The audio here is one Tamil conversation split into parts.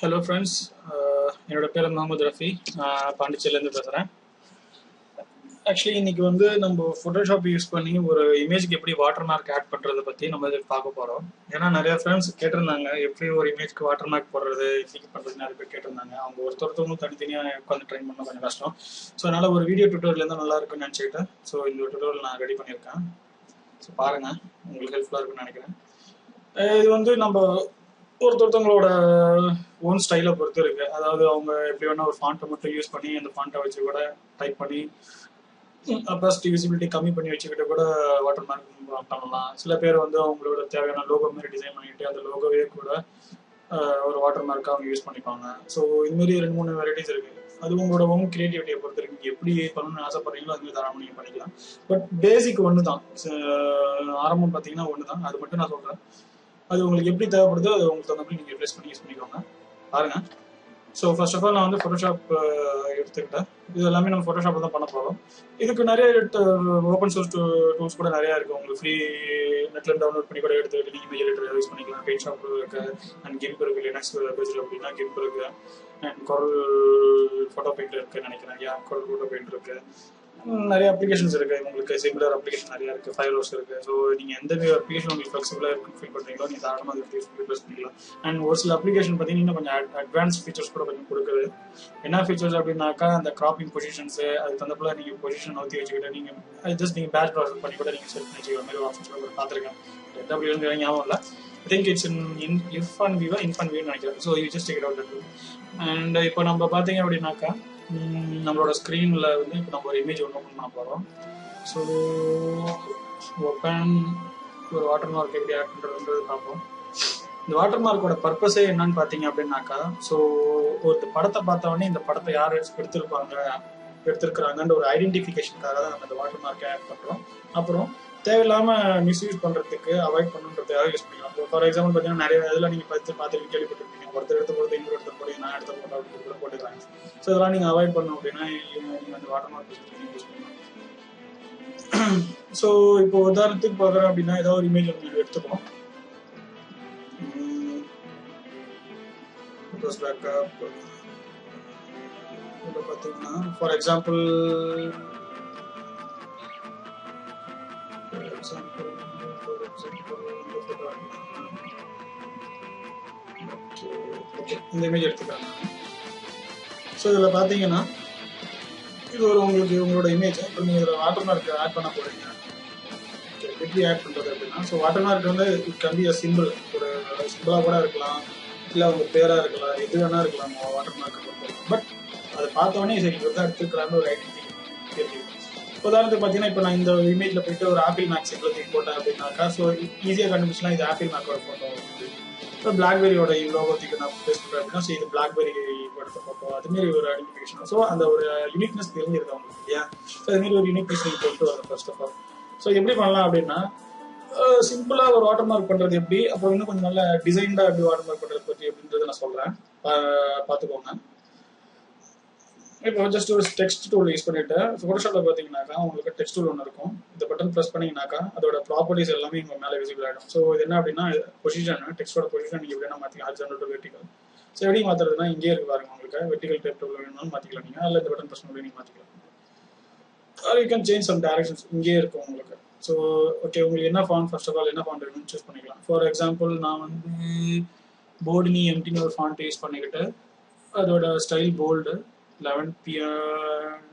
ஹலோ ஃப்ரெண்ட்ஸ், என்னோட பேர் முகமது ரஃபி. பாண்டிச்சேரியிலேருந்து பேசுகிறேன். ஆக்சுவலி இன்னைக்கு வந்து நம்ம ஃபோட்டோஷாப் யூஸ் பண்ணி ஒரு இமேஜ்க்கு எப்படி வாட்டர் மார்க் ஆட் பண்ணுறதை பற்றி நம்ம இதுக்கு பார்க்க போகிறோம். ஏன்னா நிறைய ஃப்ரெண்ட்ஸ் கேட்டிருந்தாங்க எப்படி ஒரு இமேஜ்க்கு வாட்டர் மார்க் போடுறது எப்படி பண்ணுறது நிறைய பேர் கேட்டிருந்தாங்க. அவங்க ஒருத்தொருத்தவங்களும் தனித்தனியாக உட்காந்து ட்ரைன் பண்ண கொஞ்சம் கஷ்டம். ஸோ அதனால் ஒரு வீடியோ டுட்டோரியல் இருந்தால் நல்லா இருக்குன்னு நினச்சிக்கிட்டேன். ஸோ இந்த டுட்டோரியல் நான் ரெடி பண்ணியிருக்கேன். ஸோ பாருங்கள், உங்களுக்கு ஹெல்ப்ஃபுல்லாக இருக்குன்னு நினைக்கிறேன். இது வந்து நம்ம ஒருத்தொருத்தவங்களோட ஓன் ஸ்டைலை பொறுத்து இருக்கு. அதாவது அவங்க எப்படி வேணா ஒரு ஃபாண்ட்டை மட்டும் யூஸ் பண்ணி அந்த ஃபாண்ட்டை வச்சு கூட டைப் பண்ணி அப்பாசிட்டி விசிபிலிட்டி கம்மி பண்ணி வச்சுக்கிட்டு கூட வாட்டர் மார்க் பண்ணலாம். சில பேர் வந்து அவங்களோட தேவையான லோகோ மாதிரி டிசைன் பண்ணிட்டு அந்த லோகோவே கூட ஒரு வாட்டர் மார்க்காக அவங்க யூஸ் பண்ணிப்பாங்க. ஸோ இதுமாரி 2-3 வெரைட்டிஸ் இருக்கு. அது உங்களோட ஓன் கிரியேட்டிவிட்டியை பொறுத்து இருக்கு. நீங்கள் எப்படி பண்ணணும்னு ஆசைப்படுறீங்களோ அதுமாதிரி தாராளமாக நீங்கள் பண்ணிக்கலாம். பட் பேசிக் ஒன்று தான், ஆரம்பம் பார்த்தீங்கன்னா ஒன்று தான். அது மட்டும் நான் சொல்கிறேன். அது உங்களுக்கு எப்படி தேவைப்படுதோ அது உங்களுக்கு தகுந்த மாதிரி நீங்கள் ரிப்ளேஸ் பண்ணி யூஸ் பண்ணிக்கோங்க. பாருங்க. ஸோ ஃபர்ஸ்ட் ஆஃப் ஆல் நான் வந்து ஃபோட்டோஷாப் எடுத்துக்கிட்டேன். இது எல்லாமே நம்ம ஃபோட்டோஷாப் தான் பண்ண போகிறோம். இதுக்கு நிறைய ஓப்பன் சோர்ஸ் டூல்ஸ் கூட நிறையா இருக்குது. உங்களுக்கு ஃப்ரீ நெட்ல டவுன்லோட் பண்ணி கூட எடுத்துக்கிட்டு நீங்கள் இமேஜ் எடிட்டர் யூஸ் பண்ணிக்கலாம். பெயிண்ட் ஷாப் இருக்கு, அண்ட் கிம்ப் இருக்கு. லினக்ஸ் பேஜில் அப்படின்னா கிம்ப் இருக்கு, அண்ட் குரல் ஃபோட்டோ பெயிண்ட் இருக்குன்னு நினைக்கிறேன். குரல் ஃபோட்டோ பெயிண்ட் இருக்கு. நிறைய அப்ளிகேஷன்ஸ் இருக்கு. உங்களுக்கு சிமிலர் அப்ளிகேஷன் நிறைய இருக்கு. ஃபைரோஸ் இருக்கு. ஸோ நீங்க எந்த அப்ளிகேஷன் உங்களுக்கு ஃபிளெக்சிபிளா இருக்குன்னு ஃபீல் பண்றீங்களோ நீங்க தாராளமாக அதை யூஸ் பண்ணிக்கலாம். அண்ட் ஒரு சில அப்ளிகேஷன் பார்த்தீங்கன்னா கொஞ்சம் அட்வான்ஸ் ஃபீச்சர்ஸ் கூட கொஞ்சம் கொடுக்குது. என்ன ஃபீச்சர்ஸ் அப்படின்னாக்கா, அந்த கிராப்பிங் பொசிஷன்ஸ் அதுக்கு தந்தப்பல நீங்க பொசிஷன் ஊற்றி வச்சுக்கிட்டு நீங்க ஜஸ்ட் நீங்க பேட்ச் ப்ராசஸ் பண்ணி கூட நீங்க செட் பண்ணி வச்சுக்கிற மாதிரி ஆப்ஷன்ஸ் கூட பார்த்துருக்கேன். எந்த அப்படி ஞாபகம் இல்லை. ஐ திங்க் இட்ஸ் இன்ஃபன் வியூன்னு நினைக்கிறேன். So you just take it out. And இப்போ நம்ம பார்த்தீங்க அப்படின்னாக்கா, நம்மளோட ஸ்க்ரீனில் வந்து இப்போ நம்ம ஒரு இமேஜ் ஒன்று ஓப்பன் பண்ண போகிறோம். ஸோ ஓப்பன் ஒரு வாட்டர் மார்க் எப்படி ஆட் பண்ணுறதுன்றது பார்ப்போம். இந்த வாட்டர் மார்க்கோட பர்பஸே என்னன்னு பார்த்தீங்க அப்படின்னாக்கா, ஸோ ஒரு படத்தை பார்த்தோடனே இந்த படத்தை யார் எடுத்திருக்கிறாங்கன்ற ஒரு ஐடென்டிஃபிகேஷனுக்காக தான் நம்ம இந்த வாட்டர் மார்க்கை ஆட் பண்ணுறோம். அப்புறம் தேவையில்லாமல் மிஸ்யூஸ் பண்ணுறதுக்கு அவாய்ட் பண்ணுன்றதுக்காக யூஸ் பண்ணிக்கலாம். ஃபார் எக்ஸாம்பிள் பார்த்தீங்கன்னா நிறைய இதில் நீங்கள் பார்த்து கேள்விப்பட்டிருப்பீங்க. ஒருத்தர் எடுத்த போகிறது இன்னொரு இடத்த போட்டு நான் எடுத்த போட்டோ அப்படின்னு கூட போட்டுக்கிறாங்க. ஸோ இதெல்லாம் நீங்கள் அவாய்ட் பண்ணணும் அப்படின்னா நீங்கள் அந்த வாட்டர் மார்க் யூஸ் பண்ணலாம். ஸோ இப்போ உதாரணத்துக்கு பார்க்குறோம் அப்படின்னா ஏதாவது ஒரு இமேஜ் வந்து எடுத்துக்கணும். பேக்கப் இதில் பார்த்தீங்கன்னா ஃபார் எக்ஸாம்பிள் இந்த இமேஜ் எடுத்துக்கிறாங்க. ஸோ இதில் பார்த்தீங்கன்னா இது ஒரு உங்களோட இமேஜ். இப்போ நீங்கள் இதில் வாட்டர் மார்க் ஆட் பண்ண போகிறீங்க. எப்படி ஆட் பண்ணுறது அப்படின்னா, ஸோ வாட்டர் மார்க் வந்து it can be a simple. ஒரு சிம்பிளாக கூட இருக்கலாம், இல்லை உங்கள் பேராக இருக்கலாம், எது வேணா இருக்கலாம் வாட்டர் மார்க் பொறுத்தவரைக்கும். பட் அதை பார்த்தோன்னே சரி இவர் தான் எடுத்துக்கிறான்னு ஒரு ஐடென்டிட்டி தெரியும். உதாரணத்துக்கு பார்த்தீங்கன்னா இப்போ நான் இந்த இமேஜில் போயிட்டு ஒரு ஆப்பிள் மேக்ஸ் சிம்பிள் போட்டேன் அப்படின்னாக்கா, ஸோ ஈஸியாக கண்டுபிடிச்சலாம் இது ஆப்பிள் மேக்கோட ஃபோட்டோ. இப்போ பிளாக்பெரியோட லோகோத்துக்கு நான் பேஸ் பண்ணுறேன் அப்படின்னா, ஸோ இது பிளாக்பெரி எடுத்த ஃபோட்டோ. அதுமாரி ஒரு ஐடென்டிஃபிகேஷன். ஸோ அந்த ஒரு யூனிக்னஸ் தெரிஞ்சிருக்கு அவங்களுக்கு இல்லையா. ஸோ அதுமாரி ஒரு யூனிக்னஸ் நீங்கள் கொண்டு வரணும் ஃபர்ஸ்ட் ஆஃப் ஆல். ஸோ எப்படி பண்ணலாம் அப்படின்னா, சிம்பிளாக ஒரு வாட்டர் மார்க் பண்ணுறது எப்படி, அப்புறம் இன்னும் கொஞ்சம் நல்ல டிசைன்டாக எப்படி வாட்டர் மார்க் பண்ணுறது பற்றி அப்படின்றத நான் சொல்கிறேன், பார்த்துக்கோங்க. இப்போ ஜஸ்ட் ஒரு டெக்ஸ்ட் டூல் யூஸ் பண்ணிட்டு ஃபோட்டோஷாப்பில் பார்த்தீங்கன்னாக்கா உங்களுக்கு டெக்ஸ்ட் டூல் ஒன்று இருக்கும். இந்த பட்டன் ப்ரெஸ் பண்ணிங்கனாக்கா அதோட ப்ராப்பர்ட்டிஸ் எல்லாமே இங்கே மேலே விசிபிள் ஆகிடும். ஸோ இது என்ன அப்படின்னா பொசிஷன், டெக்ஸ்டோட பொசிஷன் நீங்கள் எப்படின்னா மாற்றிக்கலாம். Horizontal to vertical. ஸோ எப்படி மாற்றுறதுனா இங்கே இருக்கு பாருங்க. உங்களுக்கு வெர்டிகல் டைப் டூல் வேணும்னாலும் மாற்றிக்கலாம் நீங்கள். அதில் இந்த பட்டன் ப்ரெஸ் பண்ணி நீங்கள் மாற்றிக்கலாம். Or you can change some directions. இங்கே இருக்கும் உங்களுக்கு. ஸோ ஓகே, உங்களுக்கு என்ன ஃபாண்ட் ஃபர்ஸ்ட் ஆஃப் ஆல் என்ன ஃபாண்ட் வேணும்னு சூஸ் பண்ணிக்கலாம். ஃபார் எக்ஸாம்பிள் நான் வந்து போர்டினி எம்டின்னு ஒரு ஃபாண்ட் யூஸ் பண்ணிக்கிட்டு அதோட ஸ்டைல் போல்டு 12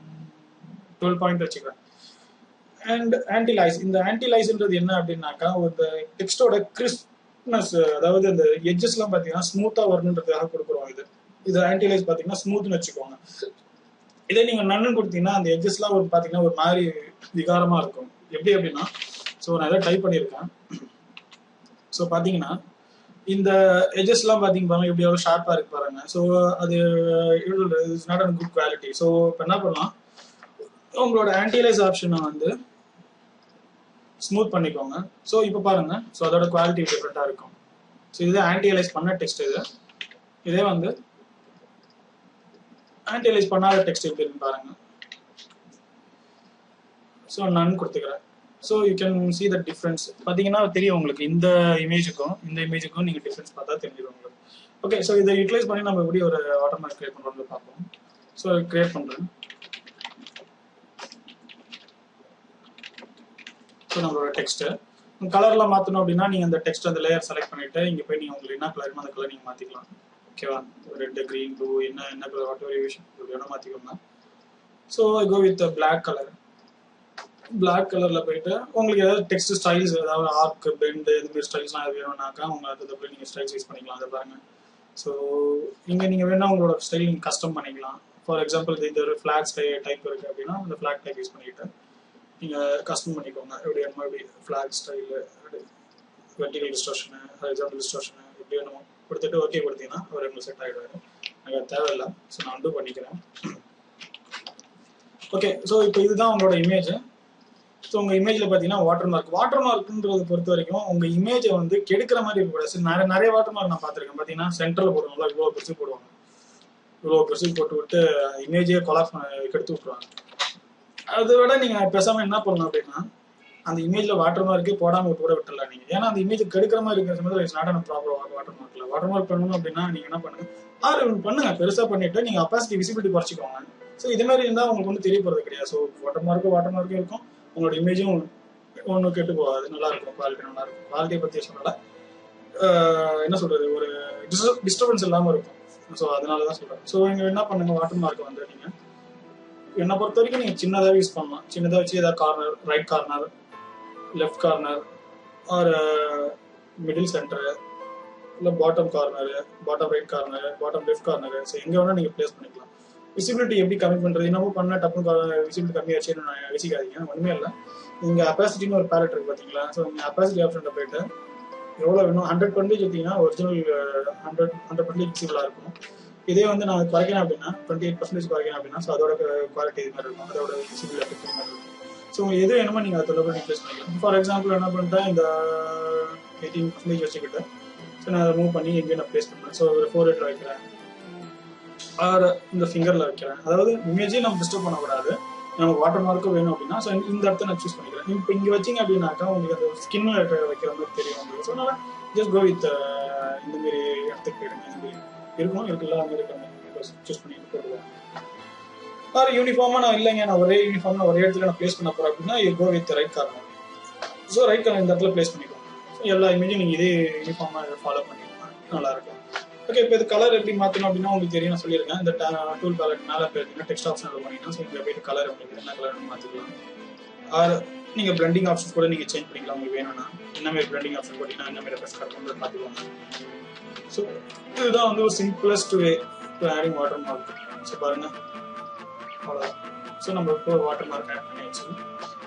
பாயிண்ட் வச்சுக்கிறேன். And antialias. இந்த ஆன்டிலைஸ்ன்றது என்ன அப்படின்னாக்கா, ஒரு டெக்ஸ்டோட கிறிஸ்ப்னஸ், அதாவது அந்த எட்ஜஸ்லாம் பார்த்தீங்கன்னா ஸ்மூத்தாக வரணுன்றதுக்காக கொடுக்குறோம். இது ஆன்டிலைஸ் பார்த்தீங்கன்னா ஸ்மூத்னு வச்சுக்கோங்க. இதே நீங்கள் நன்னு கொடுத்தீங்கன்னா அந்த எட்ஜஸ்லாம் ஒரு பார்த்தீங்கன்னா ஒரு மாதிரி விகாரமாக இருக்கும். எப்படி அப்படின்னா, ஸோ நான் எதாவது டைப் பண்ணியிருக்கேன். ஸோ பார்த்தீங்கன்னா இந்த எஜஸ்லாம் பார்த்தீங்க பாருங்க எப்படி எவ்வளோ ஷார்ப்பாக இருக்கு பாருங்க. ஸோ அது it's not an good quality. So இப்போ என்ன பண்ணலாம், உங்களோட ஆன்டிலைஸ் ஆப்ஷனை வந்து ஸ்மூத் பண்ணிக்கோங்க. ஸோ இப்போ பாருங்க, ஸோ அதோட குவாலிட்டி டிஃப்ரெண்ட்டாக இருக்கும். ஸோ இது ஆன்டிலைஸ் பண்ண டெக்ஸ்ட். இதே வந்து ஆன்டிலைஸ் பண்ணாத டெக்ஸ்ட் எப்படி இருக்குன்னு பாருங்க. ஸோ நான் கொடுத்துக்கிறேன். So you can see the difference. பார்த்தீங்கன்னா தெரியும் உங்களுக்கு இந்த இமேஜுக்கும் நீங்கள் டிஃப்ரென்ஸ் பார்த்தா தெரிஞ்சிடும் உங்களுக்கு. ஓகே, ஸோ இதை யூட்டிலைஸ் பண்ணி நம்ம எப்படி ஒரு வாட்டர் மார்க் கிரியேட் பண்ணுறோம்னு பார்ப்போம். ஸோ கிரியேட் பண்ணுறேன். ஸோ நம்மளோட டெக்ஸ்ட்டு கலர்லாம் மாற்றணும் அப்படின்னா நீங்கள் அந்த டெக்ஸ்ட் அந்த லேயர் செலக்ட் பண்ணிவிட்டு இங்கே போய் நீங்கள் உங்களுக்கு என்ன கலர் அந்த கலர் நீங்கள் மாற்றிக்கலாம். ஓகேவா, ரெட், க்ரீன், ப்ளூ, என்ன கலர் வாட் எவர் விஷயம் வேணும் மாற்றிக்கோங்க. So I go with black colour. Black கலரில் போயிட்டு உங்களுக்கு ஏதாவது டெக்ஸ்ட் ஸ்டைல்ஸ், ஏதாவது ஆர்க், பெண்டு, இந்த மாதிரி ஸ்டைல்ஸ்லாம் எது வேணும்னாக்கா அவங்க அதை போய் நீங்கள் ஸ்டைல்ஸ் யூஸ் பண்ணிக்கலாம். அதை பாருங்க. ஸோ இங்கே நீங்கள் வேணால் உங்களோட ஸ்டைல் நீங்கள் கஸ்டம் பண்ணிக்கலாம். ஃபார் எக்ஸாம்பிள் இந்த ஒரு ஃப்ளாக் டைப் இருக்குது அப்படின்னா அந்த ஃப்ளாக் டைப் யூஸ் பண்ணிக்கிட்டு நீங்கள் கஸ்டம் பண்ணிக்கோங்க. எப்படி ஃப்ளாக் ஸ்டைலு, வெர்டிகல் டிஸ்டர்ஷனு, ஹாரிசான்டல் டிஸ்டர்ஷனு எப்படி வேணுமோ கொடுத்துட்டு ஓகே கொடுத்தீங்கன்னா அவர் எங்களுக்கு செட் ஆகிடுவாரு. எனக்கு அது தேவையில்லை. ஸோ நான் அன்டூ பண்ணிக்கிறேன். ஓகே, ஸோ இப்போ இதுதான் உங்களோட இமேஜ். ஸோ உங்கள் இமேஜில் பார்த்தீங்கன்னா வாட்டர் மார்க்ன்றதை பொறுத்த வரைக்கும் உங்கள் இமேஜை வந்து கெடுக்கிற மாதிரி இருக்கக்கூடாது. நிறைய வாட்டர் மார்க் நான் பார்த்துருக்கேன். பார்த்தீங்கன்னா சென்டரில் போடுவாங்களா, இவ்வளோ பெருசு போடுவாங்க. இவ்வளோ பெருசு போட்டு விட்டு இமேஜே கொலாப்ஸ் கெடுத்து விட்ருவாங்க. அதை விட நீங்கள் பேசாமல் என்ன பண்ணணும் அப்படின்னா அந்த இமேஜில் வாட்டர் மார்க்கே போடாமல் கூட விட்டுடலாம் நீங்கள். ஏன்னா அந்த இமேஜ் கெடுக்கிற மாதிரி இருக்கிற சமயத்தில் it's not a problem. Water mark பண்ணணும் அப்படின்னா நீங்கள் என்ன பண்ணுங்க, பண்ணுங்க, பெருசாக பண்ணிட்டு நீங்கள் அப்பாசிட்டி விசிபிலிட்டி குறைச்சிக்கோங்க. ஸோ இது மாதிரி இருந்தால் உங்களுக்கு வந்து தெரிய போகிறது கிடையாது. ஸோ வாட்டர் மார்க்கும் இருக்கும், உங்களோட இமேஜும் ஒன்றும் கெட்டு போகாது, நல்லா இருக்கும், குவாலிட்டி நல்லா இருக்கும். குவாலிட்டியை பற்றி சொல்லலை, என்ன சொல்கிறது, ஒரு டிஸ்டர்பன்ஸ் இல்லாமல் இருக்கும். ஸோ அதனால தான் சொல்கிறேன். ஸோ இங்கே என்ன பண்ணுங்க, வாட்டர் மார்க்கை வந்து நீங்கள் என்னை பொறுத்த வரைக்கும் நீங்கள் சின்னதாக யூஸ் பண்ணலாம். சின்னதாக வச்சு ஏதாவது corner, right corner, left corner, or middle center, இல்லை bottom corner, bottom right corner, bottom left corner. So எங்கே வேணால் நீங்கள் ப்ளேஸ் பண்ணிக்கலாம். விசிபிலிட்டி எப்படி கம்மி பண்ணுறது, என்னமோ பண்ணால் டப்புன்னு விசிபிலிட்டி கம்மியாச்சுன்னு நான் யோசிக்காதீங்க. ஒன்றுமே இல்லை. இங்கே அப்பாசிட்டின்னு ஒரு பேலட் இருக்குது பார்த்தீங்களா. ஸோ இங்கே அப்பாசிட்டி ஆப்ஷனில் போயிட்டு எவ்வளோ வேணும் 100% எடுத்தீங்கன்னா ஒரிஜினல் 100% விசிபிளாக இருக்கும். இதே வந்து நான் குறைக்கணும் அப்படின்னா 28% குறைக்கணும் அப்படின்னா ஸோ அதோட குவாலிட்டி இது மாதிரி இருக்கும், அதோட விசிபிள் எஃபெக்ட் இது மாதிரி இருக்கும். ஸோ உங்களுக்கு எது வேணுமோ நீங்கள் அதோட போய் ரீப்ளேஸ் பண்ணிக்கலாம். ஃபார் எக்ஸாம்பிள் என்ன பண்ணிட்டேன், இந்த 18% வச்சுக்கிட்டு ஸோ நான் அதை மூவ் பண்ணி எங்கேயும் நான் ப்ளேஸ் பண்ணுறேன். ஸோ ஒரு 4 வைக்கிறேன், ஆர் இந்த ஃபிங்கரில் வைக்கிறேன். அதாவது இமேஜே நம்ம டிஸ்டர்ப் பண்ணக்கூடாது, நமக்கு வாட்டர் மார்க்கும் வேணும் அப்படின்னா ஸோ இந்த இடத்த நான் சூஸ் பண்ணிக்கிறேன். இப்போ இங்கே வச்சிங்க அப்படின்னாக்கா உங்களுக்கு அந்த ஸ்கின்னில் வைக்கிற மாதிரி தெரியும் உங்களுக்கு. ஸோ அதனால் ஜஸ்ட் கோ வித் இந்தமாரி இடத்துக்கு போயிடுங்க. இந்தமாரி இருக்கணும், இருக்குல்ல, அந்த மாதிரி சூஸ் பண்ணிட்டு போடுவேன். ஆர் யூனிஃபார்மாக நான் இல்லைங்க, நான் ஒரே யூனிஃபார்ம் ஒரே இடத்துல நான் ப்ளேஸ் பண்ண போகிறேன் அப்படின்னா you go with right corner. So right corner இந்த இடத்துல ப்ளேஸ் பண்ணிக்கோங்க. ஸோ எல்லா இமேஜும் நீங்கள் இதே யூனிஃபார்மாக ஃபாலோ பண்ணிக்கோங்க, நல்லாயிருக்கும். ஓகே, இப்போ இது கலர் எப்படி மாற்றணும் அப்படின்னா உங்களுக்கு தெரியும், நான் சொல்லியிருக்கேன். இந்த டூல் பேலட் மேலே போயிருந்தீங்கன்னா டெக்ஸ்ட் ஆப்ஷன் பண்ணிங்கன்னா ஸோ இங்கே போயிட்டு கலர் உங்களுக்கு என்ன கலர்னு மாற்றிக்கலாம். ஆர் நீங்கள் பிளண்டிங் ஆப்ஷன்ஸ் கூட நீங்கள் சேஞ்ச் பண்ணிக்கலாம். உங்களுக்கு வேணும்னா என்ன மாதிரி பிளண்டிங் ஆப்ஷன் போட்டிங்கன்னா என்ன மாதிரி ரெஃபரன்ஸ் கார்டு பார்த்துக்கோங்க. ஸோ இதுதான் வந்து ஒரு simplest way to adding water mark. So பாருங்க, அவ்வளோதான். ஸோ நம்ம இப்போ வாட்டர் மார்க் ஆட் பண்ணியாச்சு.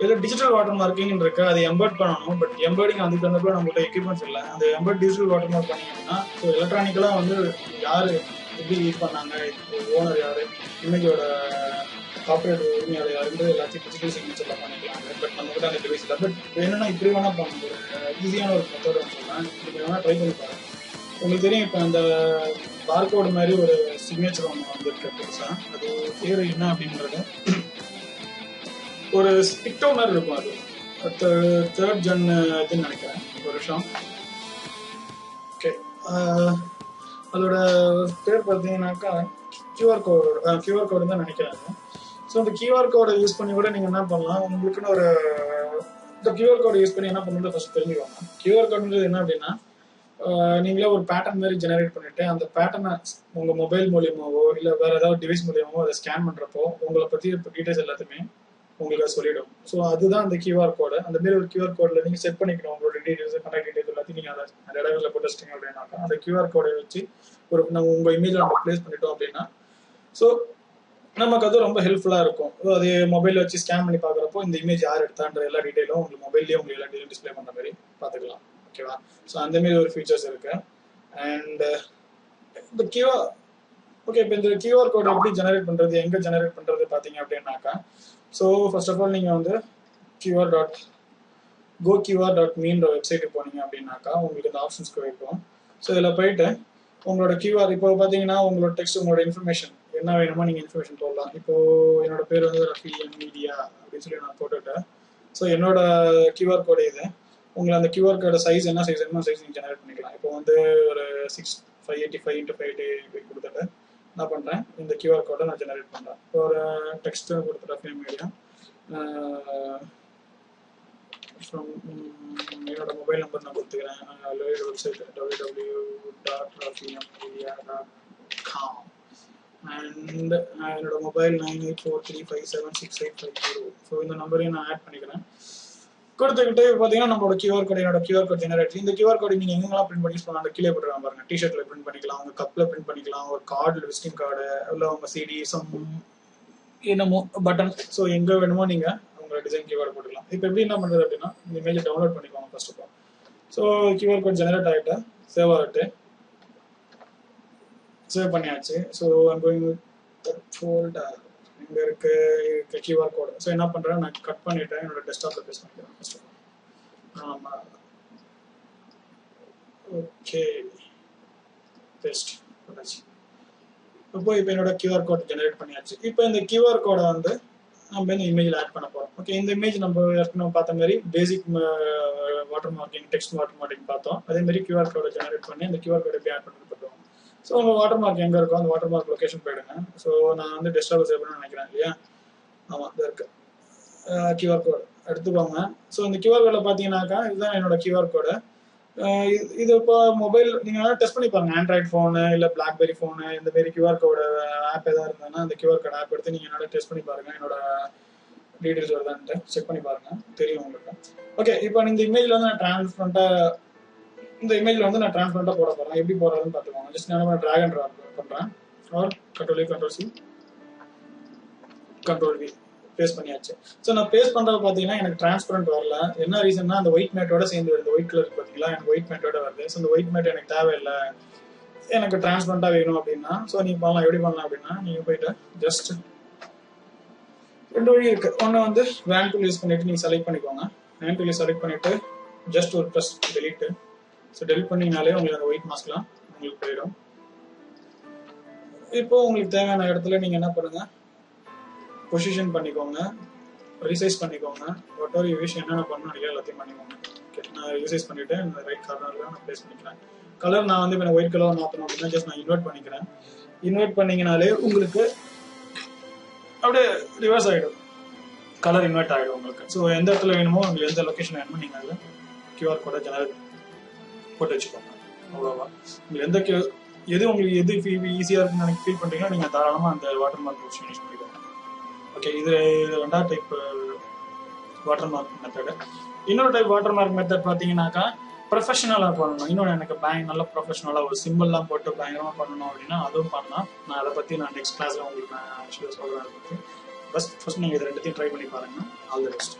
இதில் டிஜிட்டல் வாட்டர் மார்க்கிங் இருக்கு, அதை எம்பர்ட் பண்ணணும். பட் எம்பர்டிங் அதுக்கு தந்தப்போ நம்மகிட்ட எக்யூப்மெண்ட்ஸ் இல்லை. அந்த எம்பர்ட் டிஜிட்டல் வாட்டர் மார்க் பண்ணிங்கன்னா ஸோ எலக்ட்ரானிக்கலாக வந்து யார் எப்படி யூஸ் பண்ணாங்க, ஓனர் யார், இமேஜோட காப்பரேட் உரிமையாளர் யாருன்றது எல்லாத்தையும் டிஜிட்டல் சிக்னேச்சர்லாம் பண்ணிக்கலாம். பட் நம்மகிட்ட அந்த டிவைஸ் இல்லை. பட் வேணும்னா இப்படி வேணால் பண்ணணும், ஒரு ஈஸியான ஒரு மெத்தட் சொல்லலாம். இப்படி வேணால் ட்ரை பண்ணி பாருங்க. உங்களுக்கு தெரியும், இப்போ அந்த பார்கோடு மாதிரி ஒரு சிக்னேச்சர் ஒன்று வந்துருக்கு புதுசாக. அது பேர் என்ன அப்படின்றது ஒரு ஸ்பிக்டோ மாதிரி இருக்கும். அது 3rd gen இதுன்னு நினைக்கிறேன். ஒரு விஷயம். ஓகே, அதோட பேர் பார்த்தீங்கன்னாக்கா QR கோடு தான் நினைக்கிறாங்க. ஸோ அந்த QR கோடை யூஸ் பண்ணி கூட நீங்கள் என்ன பண்ணலாம், உங்களுக்குன்னு ஒரு இந்த QR கோடை யூஸ் பண்ணி என்ன பண்ணுறது ஃபர்ஸ்ட் தெரிஞ்சுக்கோங்க. QR கோடுன்றது என்ன அப்படின்னா நீங்களே ஒரு பேட்டர்ன் மாதிரி ஜெனரேட் பண்ணிட்டு அந்த பேட்டர்னை உங்கள் மொபைல் மூலியமாவோ இல்லை வேற ஏதாவது டிவைஸ் மூலியமாவோ அதை ஸ்கேன் பண்ணுறப்போ உங்களை பற்றி டீட்டெயில்ஸ் எல்லாத்தையுமே உங்களுக்கு சொல்லிடும். ஸோ அதுதான் அந்த QR கோடு. அந்த மாதிரி ஒரு QR கோடில் நீங்கள் செட் பண்ணிக்கணும் உங்களோட டீட்டெயில்ஸ், கான்டாக்ட் டீட்டெயில்ஸ் எல்லாத்தையும் நீங்கள் அந்த இடங்களில் போட்டு வச்சிட்டீங்க அப்படின்னாக்கா அந்த QR கோடை வச்சு ஒரு நம்ம உங்கள் இமேஜில் நம்ம ப்ளேஸ் பண்ணிட்டோம் அப்படின்னா ஸோ நமக்கு அது ரொம்ப ஹெல்ப்ஃபுல்லாக இருக்கும். அது மொபைலில் வச்சு ஸ்கேன் பண்ணி பார்க்குறப்போ இந்த இமேஜ் யார் எடுத்தான்ற எல்லா டீட்டெயிலும் உங்களுக்கு மொபைல்லேயே உங்களுக்கு எல்லா டீட்டெயிலும் டிஸ்பிளே பண்ணுற மாதிரி பார்த்துக்கலாம். ஓகேவா? ஸோ அந்தமாரி ஒரு ஃபீச்சர்ஸ் இருக்கு. அண்ட் இந்த ஓகே, இப்போ இந்த QR கோட் எப்படி ஜெனரேட் பண்ணுறது, எங்கே ஜெனரேட் பண்ணுறது பார்த்தீங்க அப்படின்னாக்கா ஸோ ஃபர்ஸ்ட் ஆஃப் ஆல் நீங்கள் வந்து goqr.me வெப்சைட்டுக்கு போனீங்க அப்படின்னாக்கா உங்களுக்கு இந்த ஆப்ஷன்ஸ்க்கு வைக்கும். ஸோ இதில் போயிட்டு உங்களோட QR இப்போ பார்த்தீங்கன்னா உங்களோட டெக்ஸ்ட், உங்களோட இன்ஃபர்மேஷன் என்ன வேணுமோ நீங்கள் இன்ஃபர்மேஷன் போடலாம். இப்போது என்னோட பேர் வந்து ரஃபி மீடியா அப்படின்னு சொல்லி நான் போட்டுவிட்டேன். ஸோ என்னோட QR கோடு இது. உங்களை அந்த QR கோட சைஸ் என்ன சைஸ் வேணுமோ சைஸ் நீங்கள் ஜெனரேட் பண்ணிக்கலாம். இப்போ வந்து ஒரு 585x585 கொடுத்துட்டு என்ன பண்ணுறேன், இந்த கியூஆர் கோடை நான் ஜெனரேட் பண்ணுறேன். ஒரு டெக்ஸ்ட் கொடுத்துட்டேன் ஃபேம் மீடியா ஃப்ரம் என்னோட மொபைல் நம்பர் நான் கொடுத்துக்கிறேன். வெப்சைட் www.rafimedia.com அண்ட் என்னோட மொபைல் 9843576850. ஸோ இந்த நம்பரையும் நான் ஆட் பண்ணிக்கிறேன். கொடுத்துக்கிட்டு பார்த்தீங்கன்னா நம்மளோட கியூஆர் கோட், என்னோட கியூஆர் கோட் ஜெனரேட். இந்த கியூஆர் கோட் நீங்கள் எங்கெல்லாம் பிரிண்ட் பண்ணி சொல்லலாம், அந்த கீழே போட்டுருக்காங்க பாருங்க. டிஷர்ட்டில் பிரிண்ட் பண்ணிக்கலாம், உங்கள் கப்பில் பிரிண்ட் பண்ணிக்கலாம், ஒரு கார்டில் விசிட்டிங் கார்டு, இல்லை உங்கள் சிடி சம் என்னமோ பட்டன். ஸோ எங்கே வேணுமோ நீங்கள் உங்களோட டிசைன் கியூஆர் போட்டுக்கலாம். இப்போ எப்படி என்ன பண்ணுறது அப்படின்னா, இந்த இமேஜை டவுன்லோட் பண்ணிக்கோங்க first of all. So QR code generate ஆகிட்டு சேவ் ஆகிட்டு சேவ் பண்ணியாச்சு. ஸோ ஐம் கோயிங் ஃபோல்டர், இங்கே இருக்க கியூஆர் கோடு. ஸோ என்ன பண்ணுறேன், நான் கட் பண்ணிவிட்டேன், என்னோட டெஸ்க்டாப்பில் பேஸ்ட் பண்ணிக்கிறேன் ஃபர்ஸ்ட் ஆஃப் ஆல். ஆமாம், ஓகே, பேஸ்ட் பண்ணாச்சு. இப்போ என்னோட கியூஆர் கோட் ஜெனரேட் பண்ணியாச்சு. இப்போ இந்த கியூஆர் கோடை வந்து நம்ம இந்த இமேஜில் ஆட் பண்ண போகிறோம். ஓகே, இந்த இமேஜ் நம்ம ஏற்கனவே பார்த்த மாதிரி basic water marking, text water marking பார்த்தோம். அதே மாதிரி கியூஆர் கோடை ஜெனரேட் பண்ணி அந்த கியூஆர் கோடை எப்படி ஆட் பண்ணுறது பார்த்துருவோம். ஸோ உங்கள் வாட்டர் மார்க் எங்கே இருக்கோ அந்த வாட்டர் மார்க் லொக்கேஷன் போயிடுங்க. ஸோ நான் வந்து டெஸ்க்டாப்பில் சேவ் பண்ணணும்னு நினைக்கிறேன் இல்லையா. ஆமாம், இது இருக்கு கியூஆர் கோடு எடுத்துக்கோங்க. ஸோ இந்த கியூஆர் கோடில் பார்த்தீங்கன்னாக்கா இதுதான் என்னோட கியூஆர் கோடு. இது இப்போ மொபைல் நீங்கள் வேணால் டெஸ்ட் பண்ணி பாருங்க. ஆண்ட்ராய்ட் ஃபோனு இல்லை பிளாக்பெரி ஃபோனு இந்த மாதிரி கியூஆர் கோடு ஆப் எதாவது இருந்ததுன்னா அந்த கியூஆர் கோட் ஆப் எடுத்து நீங்கள் என்னோட டெஸ்ட் பண்ணி பாருங்க. என்னோட டீட்டெயில்ஸ் வருதான்ட்டு செக் பண்ணி பாருங்க, தெரியும் உங்களுக்கு. ஓகே, இப்போ இந்த இமேஜில் வந்து நான் டிரான்ஸ்பரண்டாக போட போகிறேன். எப்படி போடுறதுன்னு பார்த்துக்கோங்க. ஜஸ்ட் நான் ட்ராக் அண்ட் ட்ராப் பண்ணுறேன். ஆர் Ctrl+A Ctrl+C Ctrl+V பேஸ்ட் பண்ணியாச்சு. ஸோ நான் பேஸ்ட் பண்ணுறது பார்த்தீங்கன்னா எனக்கு டிரான்ஸ்பரண்ட் வரல. என்ன ரீசன்னா அந்த ஒயிட் மேட்டோட சேர்ந்து வருது. ஒயிட் கலர் பார்த்தீங்களா, எனக்கு ஒயிட் மேட்டோட வருது. ஸோ இந்த ஒயிட் மேட் எனக்கு தேவையில்லை, எனக்கு டிரான்ஸ்பரண்டாக வேணும் அப்படின்னா ஸோ நீங்கள் பண்ணலாம். எப்படி பண்ணலாம் அப்படின்னா, நீங்கள் போயிட்டு ஜஸ்ட் ரெண்டு வழி இருக்கு. ஒன்று வந்து வேன் டூல் யூஸ் பண்ணிட்டு நீங்கள் செலக்ட் பண்ணிக்கோங்க. வேன் டூல் செலக்ட் பண்ணிட்டு ஜஸ்ட் ஒரு ப்ளஸ் டெலிட்டு. ஸோ டெலிட் பண்ணிங்கனாலே உங்களுக்கு அந்த ஒயிட் மாஸ்க்லாம் உங்களுக்கு போயிடும். இப்போ உங்களுக்கு தேவையான இடத்துல நீங்கள் என்ன பண்ணுங்க, பொசிஷன் பண்ணிக்கோங்க, ரீசைஸ் பண்ணிக்கோங்க. வாட் எவர் யூ விஷ் என்னென்ன பண்ணணும் நினைக்கிறேன் எல்லாத்தையும் பண்ணிக்கோங்க. ஓகே, நான் ரீசைஸ் பண்ணிவிட்டு இந்த ரைட் கார்னரில் நான் ப்ளேஸ் பண்ணிக்கிறேன். கலர் நான் வந்து இப்போ ஒயிட் கலர் மாற்றணும் அப்படின்னா ஜஸ்ட் நான் இன்வெர்ட் பண்ணிக்கிறேன். இன்வெர்ட் பண்ணிங்கனாலே உங்களுக்கு அப்படியே ரிவர்ஸ் ஆகிடும், கலர் இன்வெர்ட் ஆகிடும் உங்களுக்கு. ஸோ எந்த இடத்துல வேணுமோ உங்களுக்கு எந்த லொக்கேஷன் வேணுமோ நீங்கள் அதில் கியூஆர் கோடை ஜெனரேட் போட்டு வச்சுக்கோங்க. அவ்வளோவா. உங்களுக்கு எது உங்களுக்கு எது ஈஸியாக இருக்குன்னு எனக்கு ஃபீல் பண்ணுறீங்கன்னா நீங்கள் தாராளமாக அந்த வாட்டர் மார்க் ஆப்ஷன் யூஸ் பண்ணிக்கோங்க. ஓகே, இது ரெண்டாவது டைப் வாட்டர் மார்க் மெத்தடு. இன்னொரு டைப் வாட்டர் மார்க் மெத்தட் பார்த்தீங்கன்னாக்கா ப்ரொஃபஷனலாக பண்ணணும். இன்னொன்று எனக்கு நல்லா ப்ரொஃபஷனலாக ஒரு சிம்பிள்லாம் போட்டு பயங்கரமாக பண்ணணும் அப்படின்னா அதுவும் பண்ணலாம். நான் அதை பற்றி நெக்ஸ்ட் கிளாஸில் உங்களுக்கு நான் ஆக்சுவலாக சொல்கிறேன். அதை பற்றி ஃபர்ஸ்ட் நீங்கள் இது ரெண்டுத்தையும் ட்ரை பண்ணி பாருங்கள். All the best.